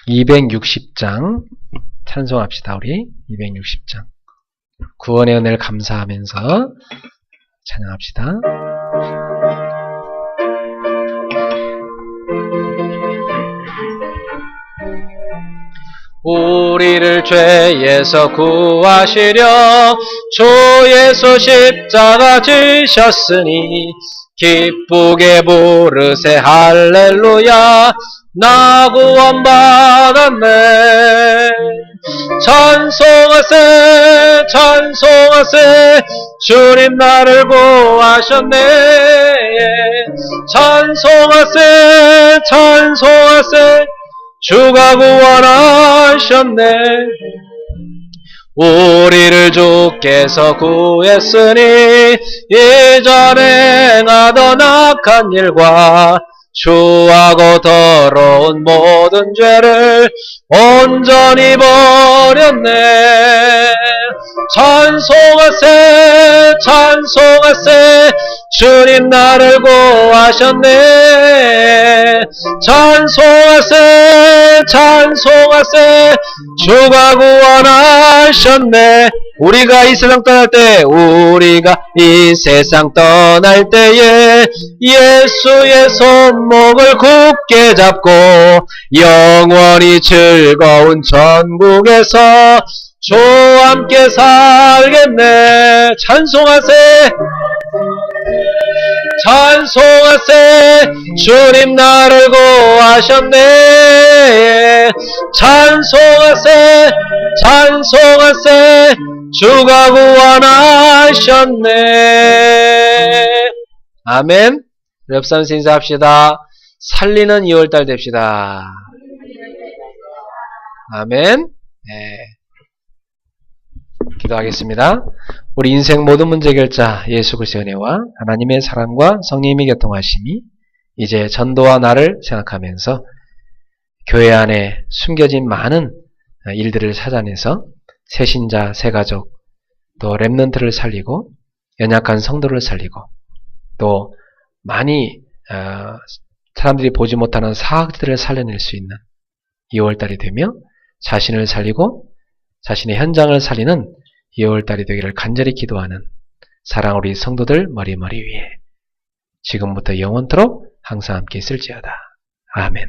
(260장) 찬송합시다. 우리 260장 구원의 은혜를 감사하면서 찬양합시다. 우리를 죄에서 구하시려 주 예수 십자가 지셨으니 기쁘게 부르세 할렐루야 나 구원받았네. 찬송하세 찬송하세 주님 나를 구하셨네. 찬송하세 찬송하세 주가 구원하셨네. 우리를 주께서 구했으니 이전에 행하던 악한 일과 추하고 더러운 모든 죄를 온전히 버렸네. 찬송하세 찬송하세 주님 나를 구하셨네. 찬송하세 찬송하세 주가 구원하셨네. 우리가 이 세상 떠날 때에 예수의 손목을 굳게 잡고 영원히 즐거운 천국에서 주와 함께 살겠네. 찬송하세 찬송하세 주님 나를 구하셨네. 찬송하세 찬송하세 주가 구원하셨네. 아멘. 옆 사람 인사합시다. 살리는 2월달 됩시다. 아멘. 네. 기도하겠습니다. 우리 인생 모든 문제 해결자 예수 그리스도의 은혜와 하나님의 사랑과 성령님의 교통하심이 이제 전도와 나를 생각하면서 교회 안에 숨겨진 많은 일들을 찾아내서 새신자, 새가족, 또 렘넌트를 살리고 연약한 성도를 살리고 또 많이 사람들이 보지 못하는 사학들을 살려낼 수 있는 2월달이 되며 자신을 살리고 자신의 현장을 살리는 2월달이 되기를 간절히 기도하는 사랑 우리 성도들 머리머리 위에 지금부터 영원토록 항상 함께 있을지어다. 아멘.